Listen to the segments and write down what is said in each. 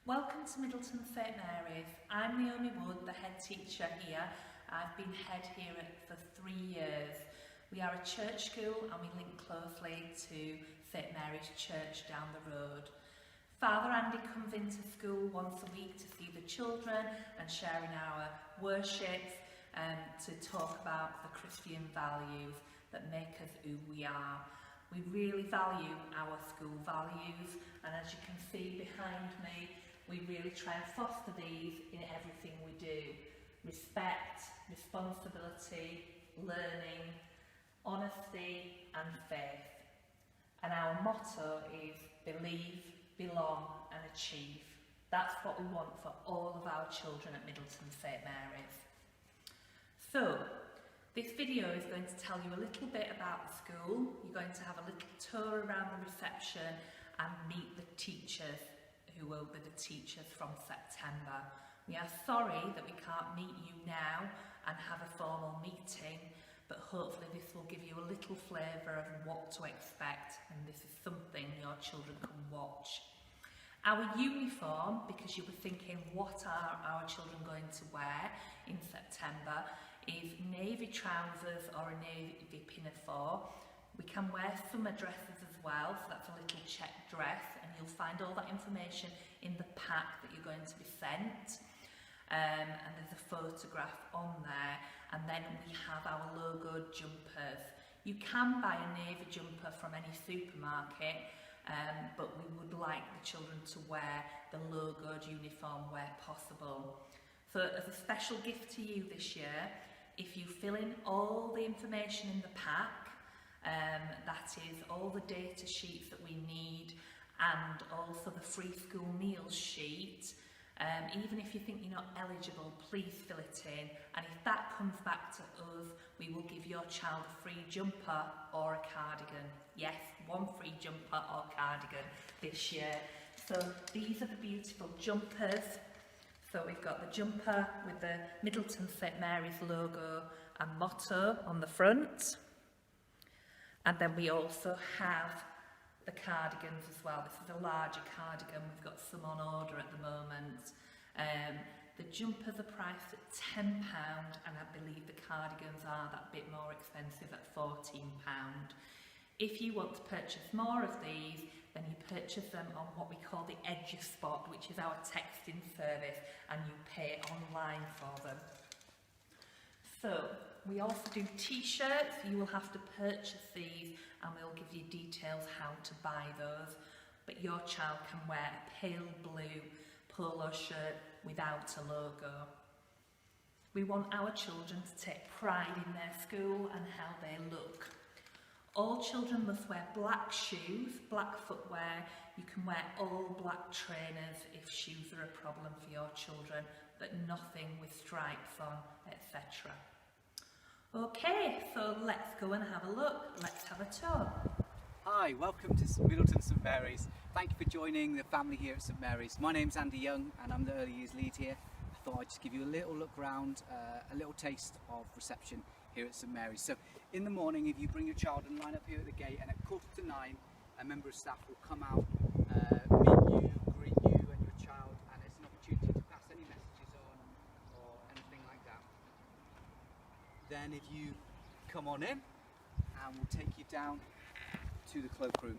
Welcome to Middleton St Mary's. I'm Naomi Wood, the head teacher here. I've been head here for 3 years. We are a church school and we link closely to St Mary's Church down the road. Father Andy comes into school once a week to see the children and sharing our worship to talk about the Christian values that make us who we are. We really value our school values, and as you can see behind me, we really try and foster these in everything we do. Respect, responsibility, learning, honesty and faith. And our motto is believe, belong and achieve. That's what we want for all of our children at Middleton St Mary's. So, this video is going to tell you a little bit about the school. You're going to have a little tour around the reception and meet the teachers who will be the teachers from September. We are sorry that we can't meet you now and have a formal meeting, but hopefully this will give you a little flavour of what to expect, and this is something your children can watch. Our uniform, because you were thinking what are our children going to wear in September, is navy trousers or a navy pinafore. We can wear summer dresses as well, so that's a little check dress, and you'll find all that information in the pack that you're going to be sent. And there's a photograph on there, and then we have our logo jumpers. You can buy a navy jumper from any supermarket, but we would like the children to wear the logoed uniform where possible. So as a special gift to you this year, if you fill in all the information in the pack, that is all the data sheets that we need and also the free school meals sheet, even if you think you're not eligible, please fill it in, and if that comes back to us, we will give your child a free jumper or a cardigan. Yes, one free jumper or cardigan this year. So these are the beautiful jumpers. So we've got the jumper with the Middleton St Mary's logo and motto on the front. And then we also have the cardigans as well. This is a larger cardigan. We've got some on order at the moment. The jumpers are priced at £10, and I believe the cardigans are that bit more expensive at £14. If you want to purchase more of these, then you purchase them on what we call the EduSpot, which is our texting service, and you pay online for them. So, we also do t-shirts. You will have to purchase these and we'll give you details how to buy those. But your child can wear a pale blue polo shirt without a logo. We want our children to take pride in their school and how they look. All children must wear black shoes, black footwear. You can wear all black trainers if shoes are a problem for your children, but nothing with stripes on, etc. Okay, so let's go and have a look. Let's have a tour. Hi, welcome to Middleton St Mary's. Thank you for joining the family here at St Mary's. My name's Andy Young and I'm the early years lead here. I thought I'd just give you a little look round, a little taste of reception here at St Mary's. So in the morning, if you bring your child and line up here at the gate, and at 9:15, a member of staff will come out, meet you, greet you and your child, and it's an opportunity to pass any messages on or anything like that. Then if you come on in, and we'll take you down to the cloakroom.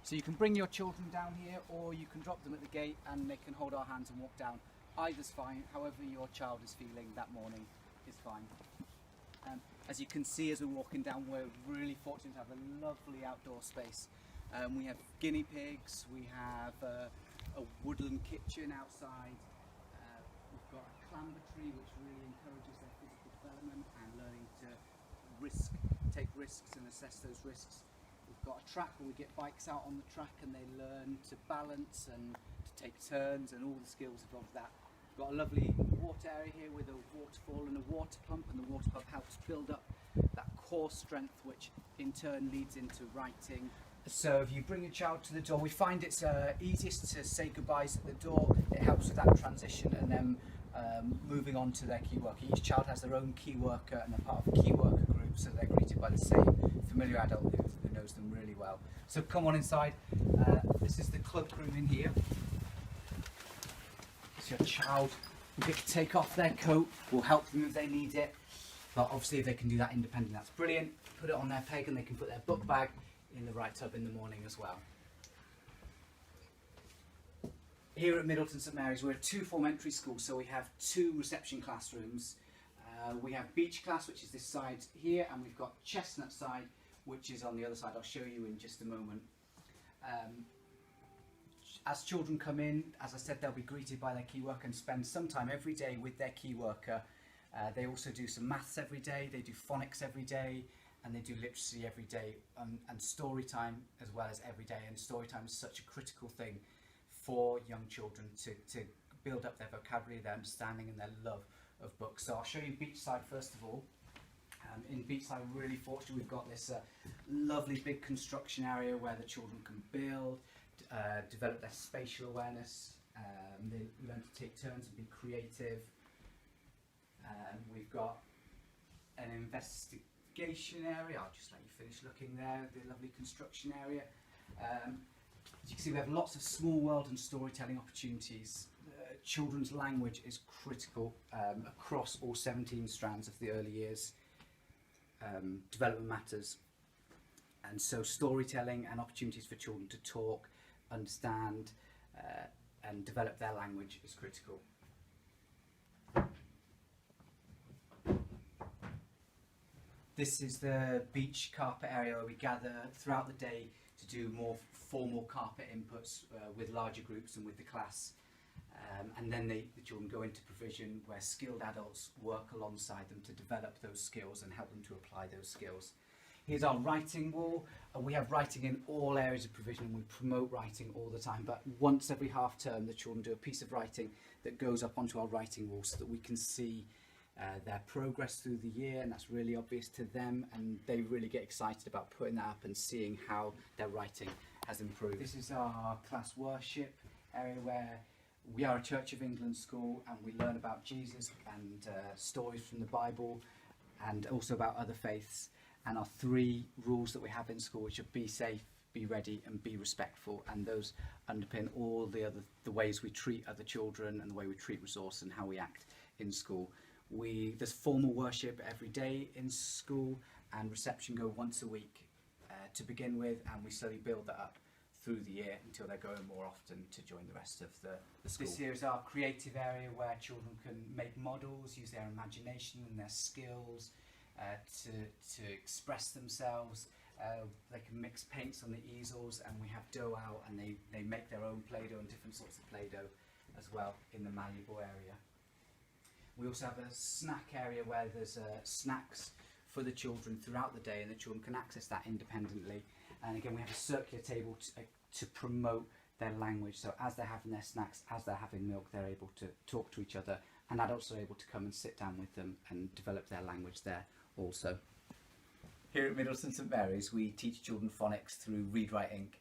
So you can bring your children down here, or you can drop them at the gate and they can hold our hands and walk down. Either's fine, however your child is feeling that morning is fine. As you can see as we're walking down, we're really fortunate to have a lovely outdoor space. We have guinea pigs, we have a woodland kitchen outside, we've got a clamber tree which really encourages their physical development and learning to take risks and assess those risks. We've got a track where we get bikes out on the track and they learn to balance and to take turns and all the skills involved with that. We've got a lovely water area here with a waterfall and a water pump, and the water pump helps build up that core strength, which in turn leads into writing. So if you bring your child to the door, we find it's easiest to say goodbyes at the door. It helps with that transition and then moving on to their key worker. Each child has their own key worker and they're part of a key worker group, so they're greeted by the same familiar adult who knows them really well. So come on inside. This is the cloakroom in here. So your child will get to take off their coat, we'll help them if they need it. But obviously if they can do that independently, that's brilliant. Put it on their peg and they can put their book bag in the right tub in the morning as well. Here at Middleton St Mary's, we're a two-form entry school, so we have two reception classrooms. We have beach class, which is this side here, and we've got chestnut side, which is on the other side. I'll show you in just a moment. As children come in, as I said, they'll be greeted by their key worker and spend some time every day with their key worker. They also do some maths every day, they do phonics every day, and they do literacy every day, and story time as well as every day. And story time is such a critical thing for young children to build up their vocabulary, their understanding and their love of books. So I'll show you Beachside first of all. In Beachside, we're really fortunate. We've got this lovely big construction area where the children can build, develop their spatial awareness, they learn to take turns and be creative. We've got an investigation area. I'll just let you finish looking there, the lovely construction area. As you can see, we have lots of small world and storytelling opportunities. Children's language is critical across all 17 strands of the early years. Development matters, and so storytelling and opportunities for children to talk, understand and develop their language is critical. This is the beach carpet area where we gather throughout the day to do more formal carpet inputs with larger groups and with the class. And then the children go into provision where skilled adults work alongside them to develop those skills and help them to apply those skills. Here's our writing wall. We have writing in all areas of provision and we promote writing all the time, but once every half term the children do a piece of writing that goes up onto our writing wall so that we can see their progress through the year, and that's really obvious to them, and they really get excited about putting that up and seeing how their writing has improved. This is our class worship area where we are a Church of England school and we learn about Jesus and stories from the Bible and also about other faiths, and our three rules that we have in school, which are be safe, be ready and be respectful, and those underpin all the ways we treat other children and the way we treat resource and how we act in school. There's formal worship every day in school and reception go once a week to begin with, and we slowly build that up through the year until they're going more often to join the rest of the school. This here is our creative area where children can make models, use their imagination and their skills to express themselves. They can mix paints on the easels, and we have dough out, and they make their own Play-Doh and different sorts of Play-Doh as well in the malleable area. We also have a snack area where there's snacks for the children throughout the day, and the children can access that independently. And again, we have a circular table to promote their language. So as they're having their snacks, as they're having milk, they're able to talk to each other, and adults are able to come and sit down with them and develop their language there also. Here at Middleton St Mary's, we teach children phonics through Read Write Inc.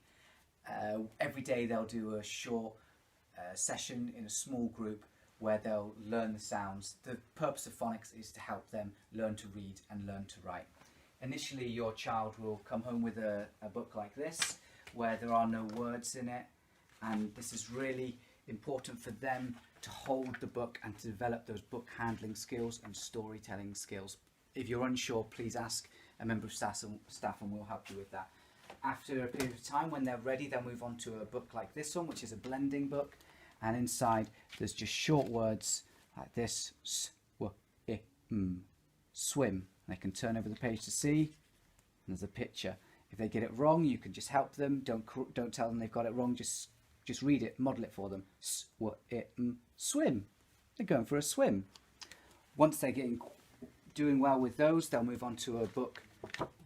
Every day they'll do a short session in a small group where they'll learn the sounds. The purpose of phonics is to help them learn to read and learn to write. Initially, your child will come home with a book like this, where there are no words in it, and this is really important for them to hold the book and to develop those book handling skills and storytelling skills. If you're unsure, please ask a member of staff and we'll help you with that. After a period of time, when they're ready, they'll move on to a book like this one, which is a blending book, and inside there's just short words like this: swim. They can turn over the page to see, and there's a picture. If they get it wrong, you can just help them. Don't tell them they've got it wrong. Just read it, model it for them. Swim. They're going for a swim. Once they're doing well with those, they'll move on to a book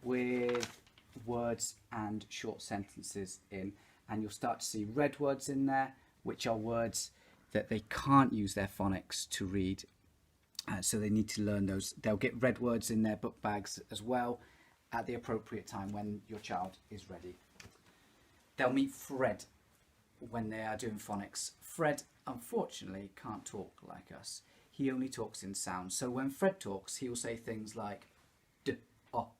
with words and short sentences in, and you'll start to see red words in there, which are words that they can't use their phonics to read. So they need to learn those. They'll get red words in their book bags as well at the appropriate time when your child is ready. They'll meet Fred when they are doing phonics. Fred, unfortunately, can't talk like us. He only talks in sounds. So when Fred talks, he will say things like d-og,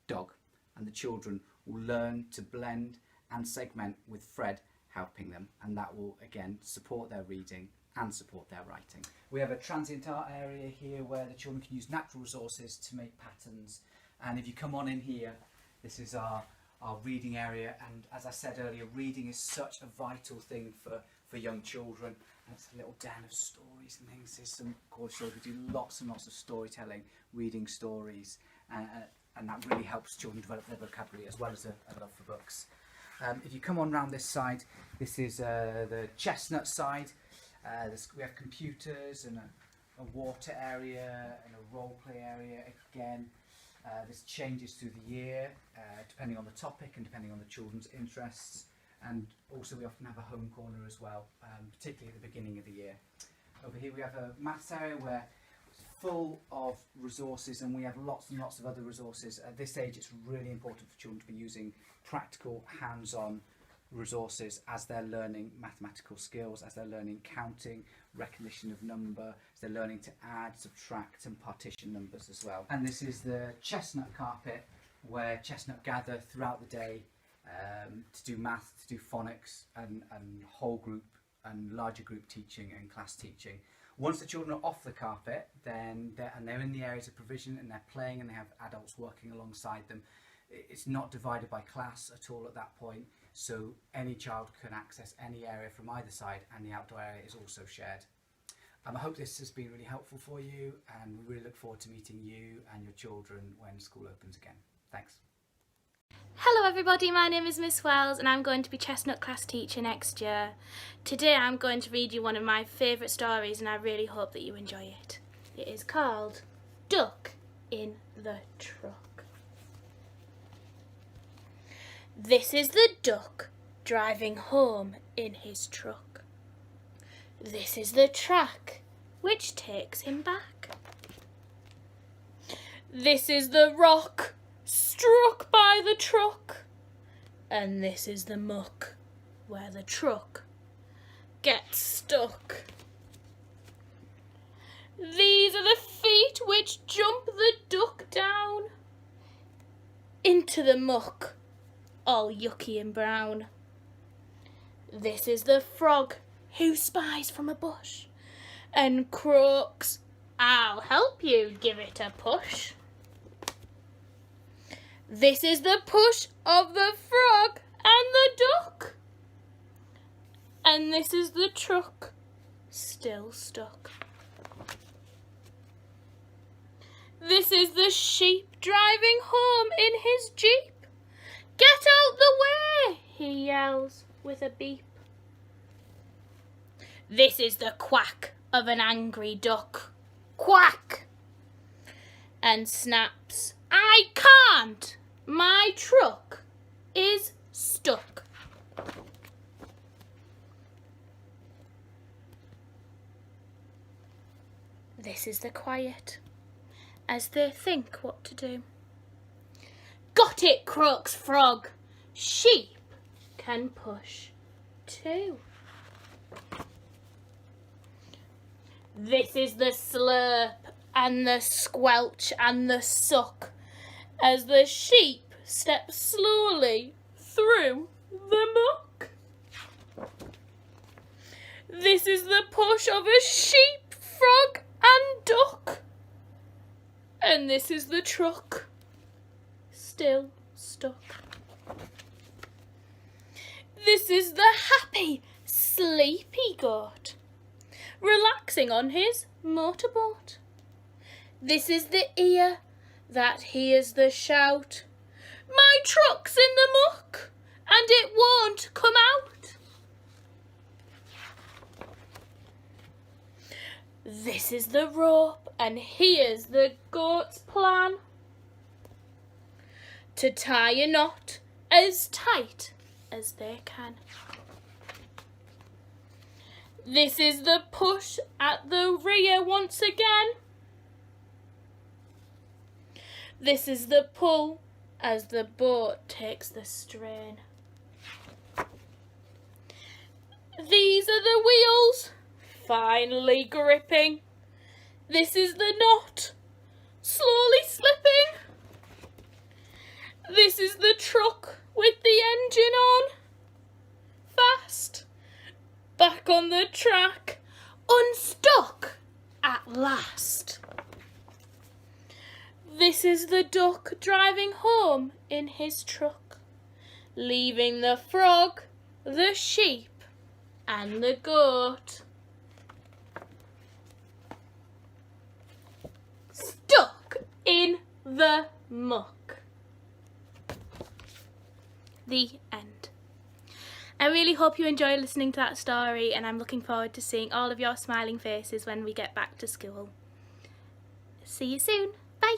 dog. And the children will learn to blend and segment with Fred helping them, and that will again support their reading and support their writing. We have a transient art area here where the children can use natural resources to make patterns, and if you come on in here, this is our reading area, and as I said earlier, reading is such a vital thing for young children. And it's a little den of stories and things. There's some course children who do lots and lots of storytelling, reading stories, and that really helps children develop their vocabulary as well as a love for books. If you come on round this side, this is the chestnut side. We have computers and a water area and a role play area again. This changes through the year depending on the topic and depending on the children's interests, and also we often have a home corner as well, particularly at the beginning of the year. Over here we have a maths area where it's full of resources, and we have lots and lots of other resources. At this age it's really important for children to be using practical, hands-on resources as they're learning mathematical skills, as they're learning counting, recognition of number, as they're learning to add, subtract and partition numbers as well. And this is the chestnut carpet where chestnut gather throughout the day to do math, to do phonics and whole group and larger group teaching and class teaching. Once the children are off the carpet, then they're in the areas of provision and they're playing and they have adults working alongside them. It's not divided by class at all at that point, so any child can access any area from either side, and the outdoor area is also shared. I hope this has been really helpful for you, and we really look forward to meeting you and your children when school opens again. Thanks. Hello everybody, my name is Miss Wells and I'm going to be Chestnut class teacher next year. Today I'm going to read you one of my favourite stories and I really hope that you enjoy it. It is called Duck in the Truck. This is the duck driving home in his truck. This is the track which takes him back. This is the rock struck by the truck, and this is the muck where the truck gets stuck. These are the feet which jump the duck down into the muck, all yucky and brown. This is the frog who spies from a bush and croaks, "I'll help you, give it a push." This is the push of the frog and the duck. And this is the truck still stuck. This is the sheep driving home in his jeep. "Get out the way," he yells with a beep. This is the quack of an angry duck. Quack! And snaps, "I can't, my truck is stuck." This is the quiet as they think what to do. "Got it," croaks frog, "sheep can push too." This is the slurp and the squelch and the suck as the sheep steps slowly through the muck. This is the push of a sheep, frog and duck. And this is the truck still stuck. This is the happy, sleepy goat relaxing on his motorboat. This is the ear that hears the shout, "My truck's in the muck and it won't come out." This is the rope and here's the goat's plan, to tie a knot as tight as they can. This is the push at the rear once again. This is the pull as the boat takes the strain. These are the wheels, finally gripping. This is the knot, slowly slipping. This is the truck with the engine on, fast last. This is the duck driving home in his truck, leaving the frog, the sheep, and the goat stuck in the muck. The end. I really hope you enjoy listening to that story, and I'm looking forward to seeing all of your smiling faces when we get back to school. See you soon. Bye.